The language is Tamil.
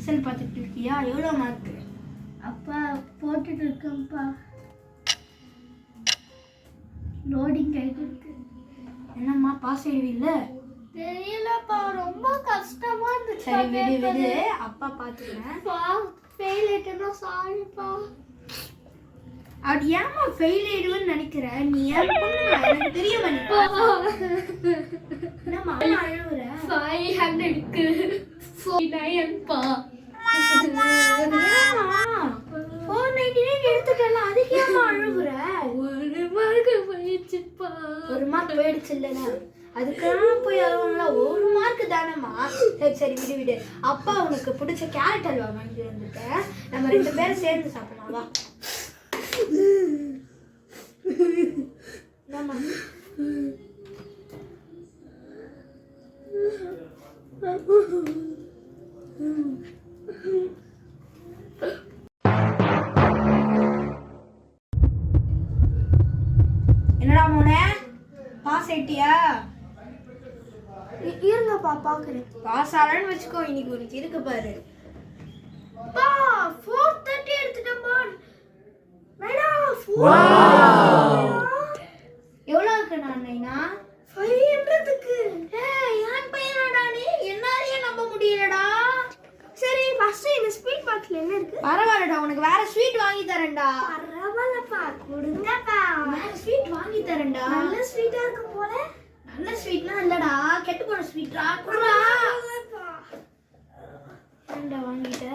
ரிசல்ட் பார்த்துட்டு இருக்கியா? எவ்வளோ மார்க்? அப்பா போட்டுட்டு இருக்கேன்ப்பா. லோடிங் ஆகிட்டு இருக்கு. என்னம்மா பாஸ் ஆயிடுவீல்ல? தெரியலப்பா, ரொம்ப கஷ்டமா இருந்துச்சு. சரி விடு விடு, அப்பா பார்த்துக்கிறேன். ஃபெயில் ஆயிட்டேன்னா சாரிப்பா. அது ஏமா ஃபெயில் ஆயிடுவேன்னு நினைக்கிற? நீ ஏன் எனக்கு தெரியுமா? என்னம்மா அழுவுற? 500க்கு 49பா. 499 எடுத்துட்டலாம், அதுக்கு ஏமா அழுவுற? ஒரு மார்க் போயிடுச்சுப்பா. ஒரு மார்க் போயிடுச்சு இல்லைன்னா அதுக்கெல்லாம் போய் அழுவல. ஒரு மார்க் தானேம்மா. சரி சரி விடு விடு. அப்பா உனக்கு பிடிச்ச கேரட் அல்வா வாங்கி வந்துட்டேன். நம்ம 2 பேரும் சேர்ந்து சாப்பிடலாம் வா. என்னடா மோனே, பாஸ் ஆயிட்டியா? இருங்கப்பா பாக்குறேன். பாஸ் ஆகலன்னு வச்சுக்கோ, இன்னைக்கு உனக்கு இருக்கு பாரு. 430 எடுத்துட்டேன்பா. எவ்வளோ இருக்கு நானேனா? 500க்கு. என் பையனாடா நீ? என்னாலேயே நம்ப முடியலடா. சரி ஃபர்ஸ்ட் இந்த ஸ்வீட் பாக்ஸ்ல என்ன இருக்கு? பரவாயில்லடா, உனக்கு வேற ஸ்வீட் வாங்கி தரேன்டா. பரவாயில்லப்பா, கொடுங்கப்பா. வேற ஸ்வீட் வாங்கி தரேன்டா. நல்ல ஸ்வீட்டா இருக்கு போல. நல்ல ஸ்வீட்னா இல்லடா, கெட்டு போன ஸ்வீட்ரா. குடுறா. ஏன்டா வாங்கிட்ட?